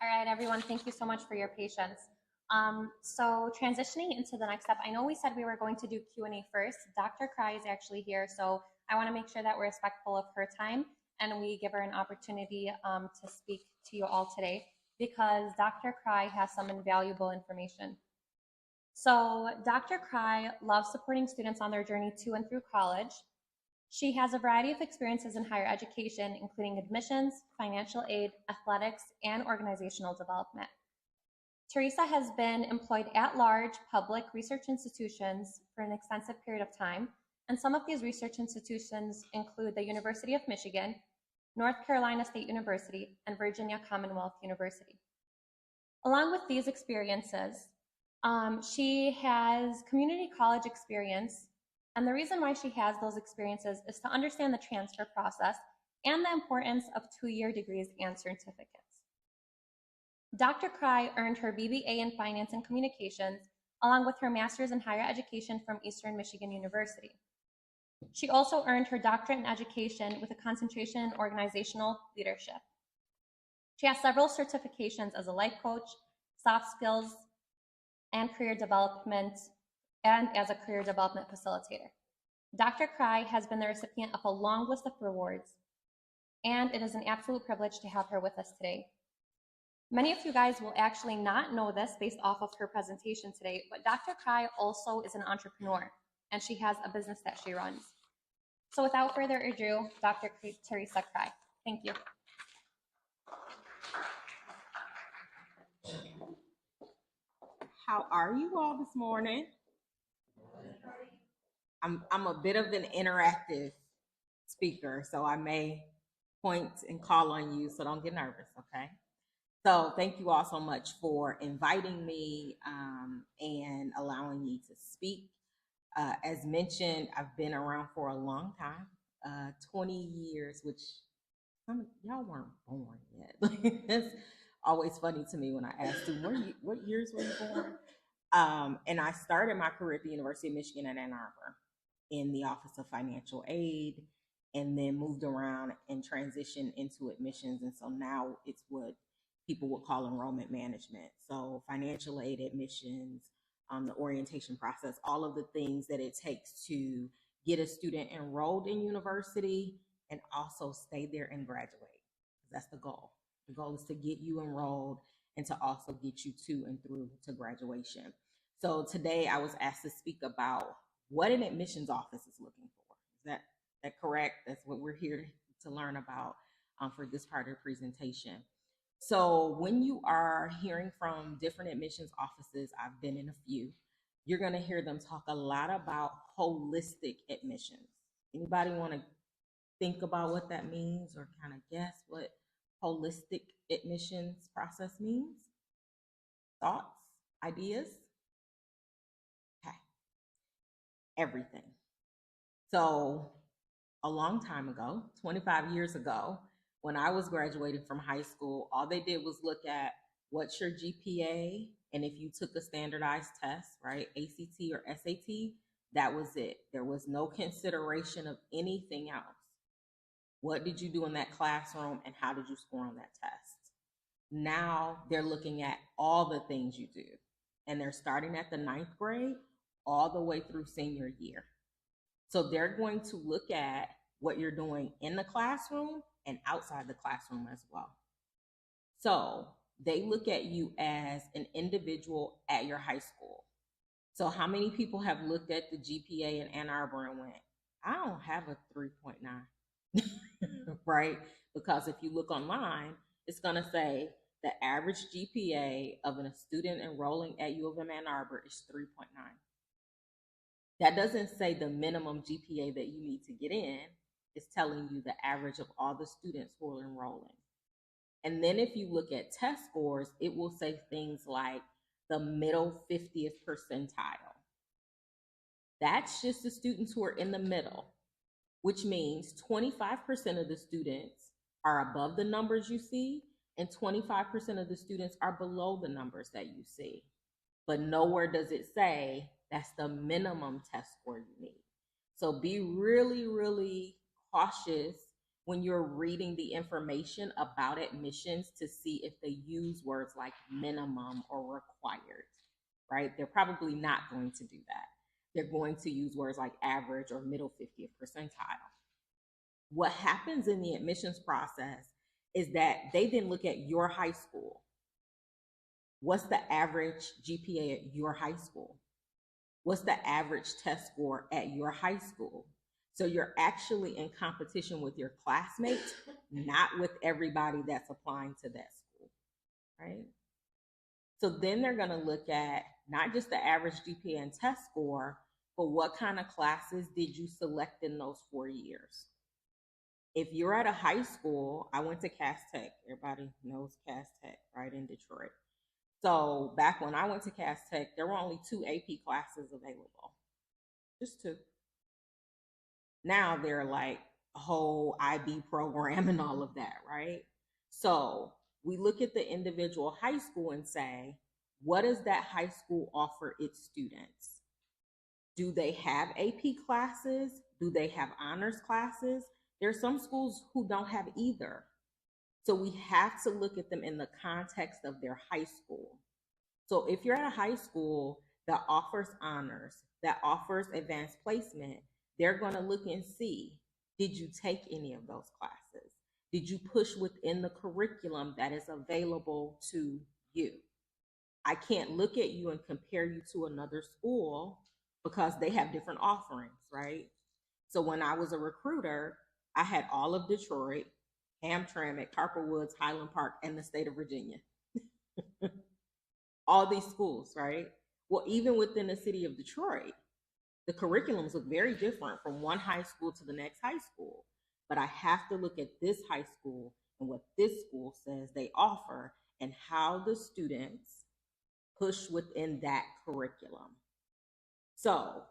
All right, everyone, thank you so much for your patience. So transitioning into the next step, I know we said we were going to do Q&A first. Dr. Cry is actually here, so I want to make sure that we're respectful of her time and we give her an opportunity to speak to you all today because Dr. Cry has some invaluable information. So Dr. Cry loves supporting students on their journey to and through college. She has a variety of experiences in higher education, including admissions, financial aid, athletics, and organizational development. Teresa has been employed at large public research institutions for an extensive period of time, and some of these research institutions include the University of Michigan, North Carolina State University, and Virginia Commonwealth University. Along with these experiences, she has community college experience, and the reason why she has those experiences is to understand the transfer process and the importance of 2-year degrees and certificates. Dr. Cry earned her BBA in Finance and Communications, along with her Master's in Higher Education from Eastern Michigan University. She also earned her doctorate in education with a concentration in organizational leadership. She has several certifications as a life coach, soft skills, and career development, and as a career development facilitator. Dr. Cry has been the recipient of a long list of rewards, and it is an absolute privilege to have her with us today. Many of you guys will actually not know this based off of her presentation today, but Dr. Cry also is an entrepreneur, and she has a business that she runs. So without further ado, Dr. Teresa Cry. Thank you. How are you all this morning? I'm a bit of an interactive speaker, so I may point and call on you, so don't get nervous, okay? So thank you all so much for inviting me and allowing me to speak. As mentioned, I've been around for a long time, 20 years, which y'all weren't born yet. It's always funny to me when I ask them, what years were you born? And I started my career at the University of Michigan at Ann Arbor in the Office of Financial Aid, and then moved around and transitioned into admissions. And so now it's what people would call enrollment management. So financial aid, admissions, the orientation process, all of the things that it takes to get a student enrolled in university and also stay there and graduate. That's the goal. The goal is to get you enrolled and to also get you to and through to graduation. So today I was asked to speak about what an admissions office is looking for. Is that correct? That's what we're here to learn about for this part of the presentation. So when you are hearing from different admissions offices, I've been in a few, you're going to hear them talk a lot about holistic admissions. Anybody want to think about what that means or kind of guess what holistic admissions process means? Thoughts, ideas? Okay, everything. So a long time ago, 25 years ago, when I was graduating from high school, all they did was look at what's your GPA, and if you took a standardized test, right, ACT or SAT, that was it. There was no consideration of anything else. What did you do in that classroom, and how did you score on that test? Now they're looking at all the things you do, and they're starting at the 9th grade all the way through senior year. So they're going to look at what you're doing in the classroom and outside the classroom as well. So they look at you as an individual at your high school. So how many people have looked at the GPA in Ann Arbor and went, I don't have a 3.9, right? Because if you look online, it's gonna say the average GPA of a student enrolling at U of M Ann Arbor is 3.9. That doesn't say the minimum GPA that you need to get in. It's telling you the average of all the students who are enrolling. And then if you look at test scores, it will say things like the middle 50th percentile. That's just the students who are in the middle, which means 25% of the students are above the numbers you see, and 25% of the students are below the numbers that you see. But nowhere does it say that's the minimum test score you need. So be really, really cautious when you're reading the information about admissions to see if they use words like minimum or required, right? They're probably not going to do that. They're going to use words like average or middle 50th percentile. What happens in the admissions process is that they then look at your high school. What's the average GPA at your high school? What's the average test score at your high school? So you're actually in competition with your classmates, not with everybody that's applying to that school, right? So then they're going to look at not just the average GPA and test score, but what kind of classes did you select in those 4 years? If you're at a high school, I went to Cass Tech. Everybody knows Cass Tech, right, in Detroit. So back when I went to Cass Tech, there were only 2 AP classes available, just 2. Now they're like a whole IB program and all of that, right? So we look at the individual high school and say, what does that high school offer its students? Do they have AP classes? Do they have honors classes? There are some schools who don't have either. So we have to look at them in the context of their high school. So if you're at a high school that offers honors, that offers advanced placement, they're going to look and see, did you take any of those classes? Did you push within the curriculum that is available to you? I can't look at you and compare you to another school because they have different offerings, right? So when I was a recruiter, I had all of Detroit, Hamtramck, Harper Woods, Highland Park, and the state of Virginia. All these schools, right? Well, even within the city of Detroit, the curriculums look very different from one high school to the next high school. But I have to look at this high school and what this school says they offer and how the students push within that curriculum. So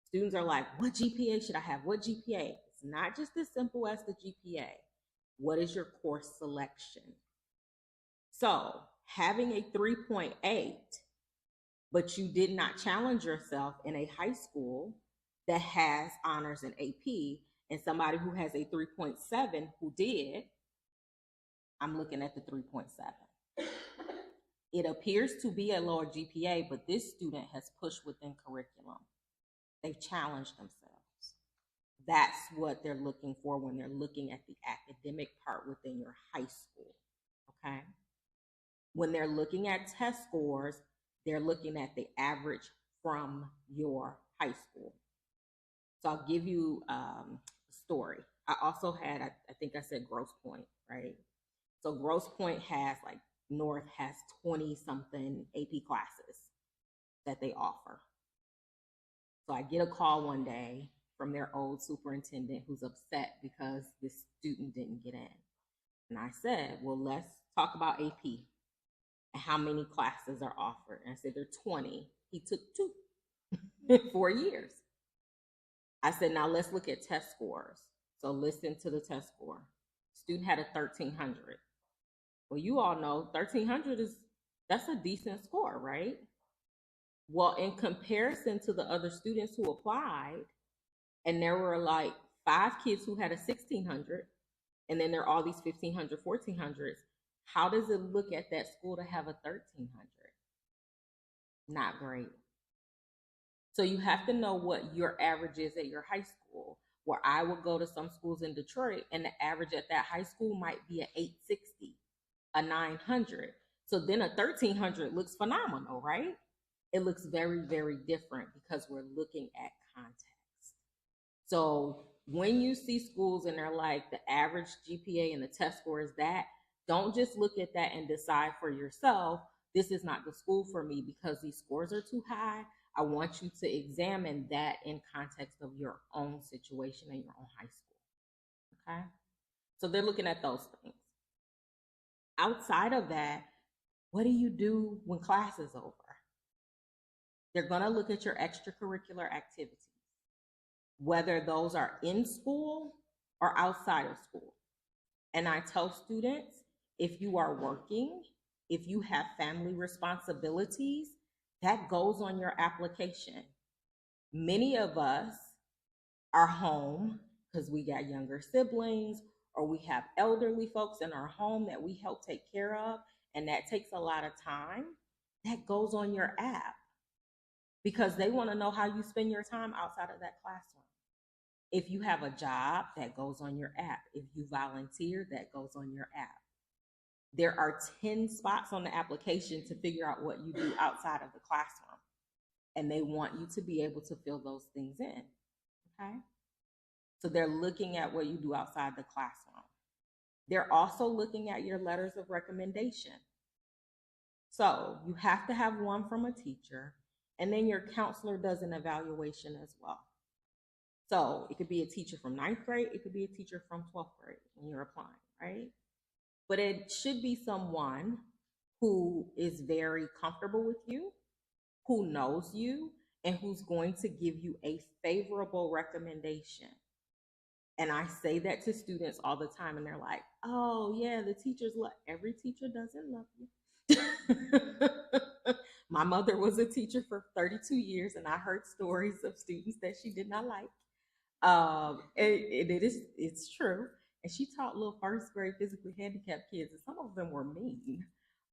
students are like, what GPA should I have? What GPA? It's not just as simple as the GPA. What is your course selection? So having a 3.8, but you did not challenge yourself in a high school that has honors and AP, and somebody who has a 3.7 who did, I'm looking at the 3.7. It appears to be a lower GPA, but this student has pushed within curriculum. They've challenged themselves. That's what they're looking for when they're looking at the academic part within your high school, okay? When they're looking at test scores, they're looking at the average from your high school. So I'll give you a story. I also had, I think I said Grosse Pointe, right? So Grosse Pointe has like, North has 20 something AP classes that they offer. So I get a call one day from their old superintendent who's upset because this student didn't get in. And I said, well, let's talk about AP and how many classes are offered. And I said, there are 20. He took 2 in 4 years. I said, now let's look at test scores. So listen to the test score. Student had a 1300. Well, you all know 1300 that's a decent score, right? Well, in comparison to the other students who applied, and there were like 5 kids who had a 1600, and then there are all these 1500, 1400s. How does it look at that school to have a 1300? Not great. So you have to know what your average is at your high school. Where I would go to some schools in Detroit, and the average at that high school might be an 860, a 900. So then a 1300 looks phenomenal, right? It looks very, very different because we're looking at context. So when you see schools and they're like the average GPA and the test score is that, don't just look at that and decide for yourself, this is not the school for me because these scores are too high. I want you to examine that in context of your own situation in your own high school, okay? So they're looking at those things. Outside of that, what do you do when class is over? They're gonna look at your extracurricular activities, whether those are in school or outside of school. And I tell students, if you are working, if you have family responsibilities, that goes on your application. Many of us are home because we got younger siblings, or we have elderly folks in our home that we help take care of, and that takes a lot of time, that goes on your app because they want to know how you spend your time outside of that classroom. If you have a job, that goes on your app. If you volunteer, that goes on your app. There are 10 spots on the application to figure out what you do outside of the classroom. And they want you to be able to fill those things in. Okay? So they're looking at what you do outside the classroom. They're also looking at your letters of recommendation. So you have to have one from a teacher, and then your counselor does an evaluation as well. So it could be a teacher from 9th grade, it could be a teacher from 12th grade when you're applying, right? But it should be someone who is very comfortable with you, who knows you, and who's going to give you a favorable recommendation. And I say that to students all the time, and they're like, oh, yeah, the teachers love. Every teacher doesn't love you. My mother was a teacher for 32 years, and I heard stories of students that she did not like. It's true. And she taught little first grade physically handicapped kids, and some of them were mean.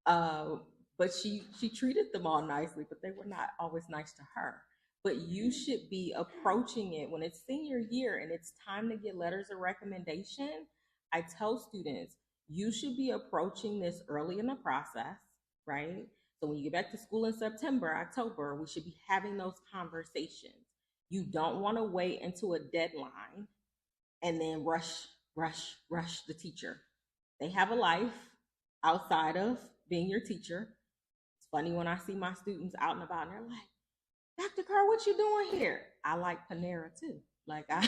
But she treated them all nicely, but they were not always nice to her. But you should be approaching it when it's senior year and it's time to get letters of recommendation. I tell students, you should be approaching this early in the process, right? So when you get back to school in September, October, we should be having those conversations. You don't want to wait until a deadline and then rush the teacher. They have a life outside of being your teacher. It's funny when I see my students out and about and they're like, Dr. Carr, what you doing here? I like Panera too. Like I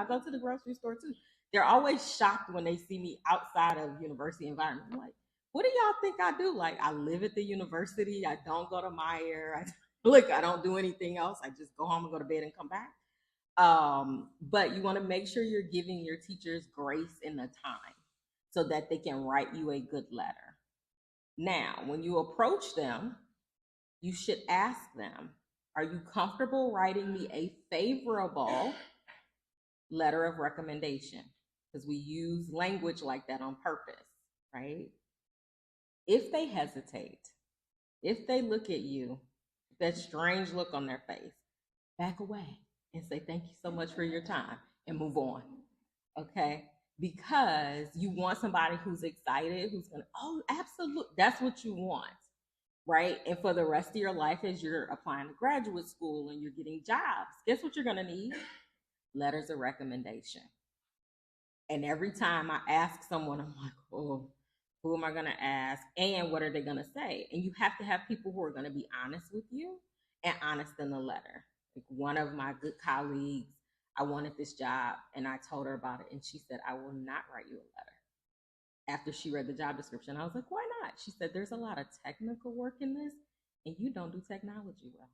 go to the grocery store too. They're always shocked when they see me outside of university environment. I'm like, what do y'all think I do? Like I live at the university. I don't go to Meyer. I don't do anything else. I just go home and go to bed and come back. But you want to make sure you're giving your teachers grace in the time so that they can write you a good letter. Now, when you approach them, you should ask them, are you comfortable writing me a favorable letter of recommendation? Because we use language like that on purpose, right? If they hesitate, if they look at you, that strange look on their face, back away and say, thank you so much for your time and move on, okay? Because you want somebody who's excited, who's gonna, oh, absolutely, that's what you want, right? And for the rest of your life, as you're applying to graduate school and you're getting jobs, guess what you're gonna need? Letters of recommendation. And every time I ask someone, I'm like, oh, who am I gonna ask? And what are they gonna say? And you have to have people who are gonna be honest with you and honest in the letter. Like one of my good colleagues, I wanted this job and I told her about it and she said, I will not write you a letter. After she read the job description, I was like, why not? She said, there's a lot of technical work in this and you don't do technology well.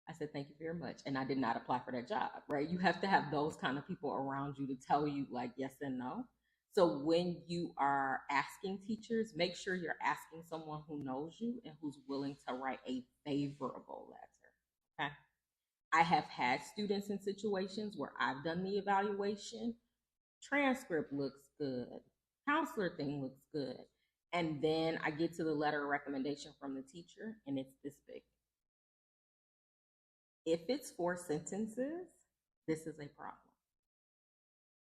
I said, thank you very much. And I did not apply for that job, right? You have to have those kind of people around you to tell you like yes and no. So when you are asking teachers, make sure you're asking someone who knows you and who's willing to write a favorable letter, okay? I have had students in situations where I've done the evaluation, transcript looks good, counselor thing looks good, and then I get to the letter of recommendation from the teacher and it's this big. If it's 4 sentences, this is a problem.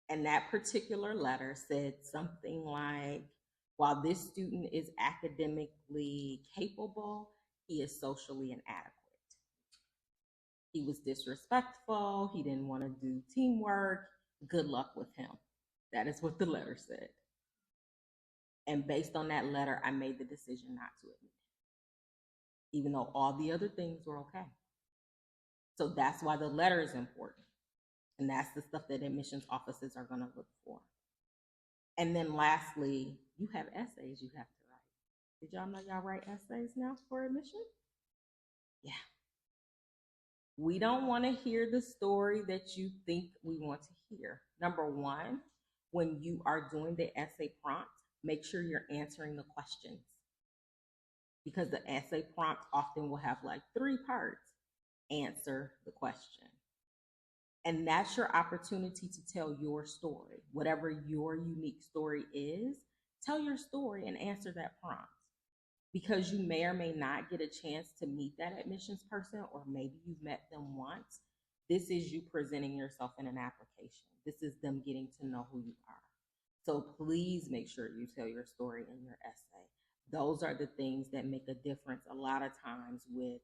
And that particular letter said something like, while this student is academically capable, he is socially inadequate. He was disrespectful. He didn't want to do teamwork. Good luck with him. That is what the letter said. And based on that letter, I made the decision not to admit it, even though all the other things were okay. So that's why the letter is important. And that's the stuff that admissions offices are going to look for. And then lastly, you have essays you have to write. Did y'all know y'all write essays now for admission? Yeah. We don't want to hear the story that you think we want to hear. Number one, when you are doing the essay prompt, make sure you're answering the questions. Because the essay prompt often will have like 3 parts. Answer the question. And that's your opportunity to tell your story. Whatever your unique story is, tell your story and answer that prompt. Because you may or may not get a chance to meet that admissions person, or maybe you've met them once. This is you presenting yourself in an application. This is them getting to know who you are. So please make sure you tell your story in your essay. Those are the things that make a difference a lot of times with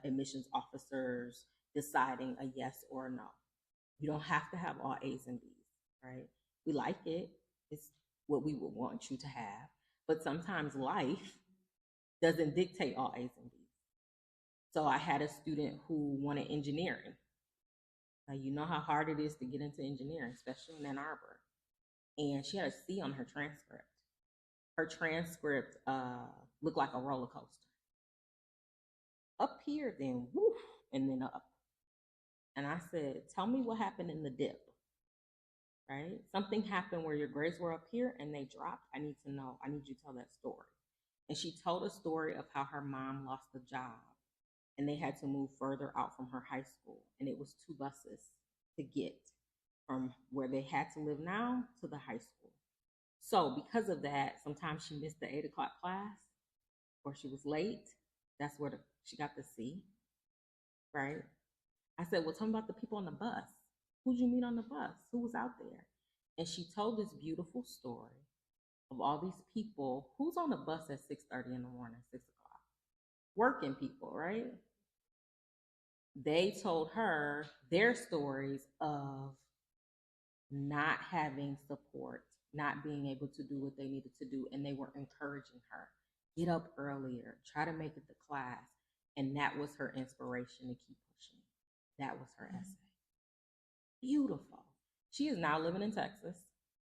admissions officers deciding a yes or a no. You don't have to have all A's and B's, right? We like it. It's what we would want you to have. But sometimes life doesn't dictate all A's and B's. So I had a student who wanted engineering. Now, you know how hard it is to get into engineering, especially in Ann Arbor. And she had a C on her transcript. Her transcript looked like a roller coaster. Up here, then woof, and then up. And I said, tell me what happened in the dip, right? Something happened where your grades were up here and they dropped. I need to know. I need you to tell that story. And she told a story of how her mom lost a job and they had to move further out from her high school. And it was 2 buses to get from where they had to live now to the high school. So because of that, sometimes she missed the 8 o'clock class or she was late. That's where she got the C, right? I said, well, tell me about the people on the bus. Who'd you meet on the bus? Who was out there? And she told this beautiful story of all these people. Who's on the bus at 6:30 in the morning, 6 o'clock? Working people, right? They told her their stories of not having support, not being able to do what they needed to do. And they were encouraging her, get up earlier, try to make it to class. And that was her inspiration to keep pushing. That was her essay. Beautiful. She is now living in Texas,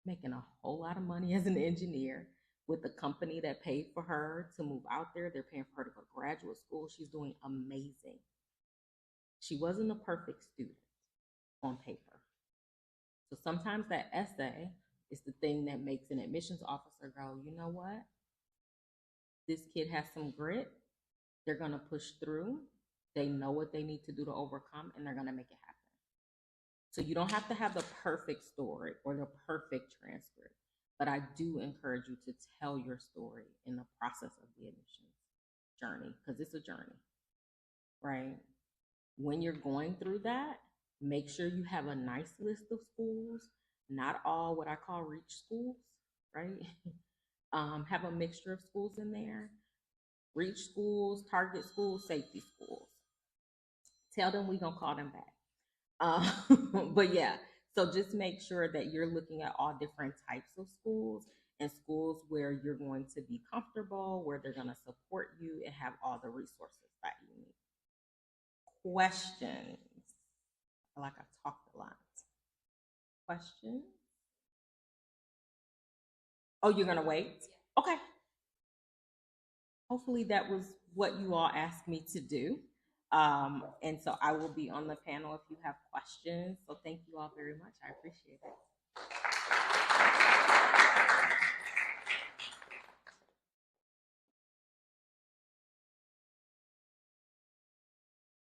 making a whole lot of money as an engineer with a company that paid for her to move out there. They're paying for her to go to graduate school. She's doing amazing. She wasn't a perfect student on paper. So sometimes that essay is the thing that makes an admissions officer go, you know what? This kid has some grit. They're going to push through. They know what they need to do to overcome, and they're going to make it happen. So you don't have to have the perfect story or the perfect transcript, but I do encourage you to tell your story in the process of the admissions journey, because it's a journey, right? When you're going through that, make sure you have a nice list of schools, not all what I call reach schools, right? Have a mixture of schools in there. Reach schools, target schools, safety schools. Tell them we're going to call them back. But yeah, so just make sure that you're looking at all different types of schools and schools where you're going to be comfortable, where they're going to support you and have all the resources that you need. Questions? I feel like I've talked a lot. Questions? Oh, you're going to wait? Okay. Hopefully that was what you all asked me to do. And so I will be on the panel if you have questions. So thank you all very much. I appreciate it.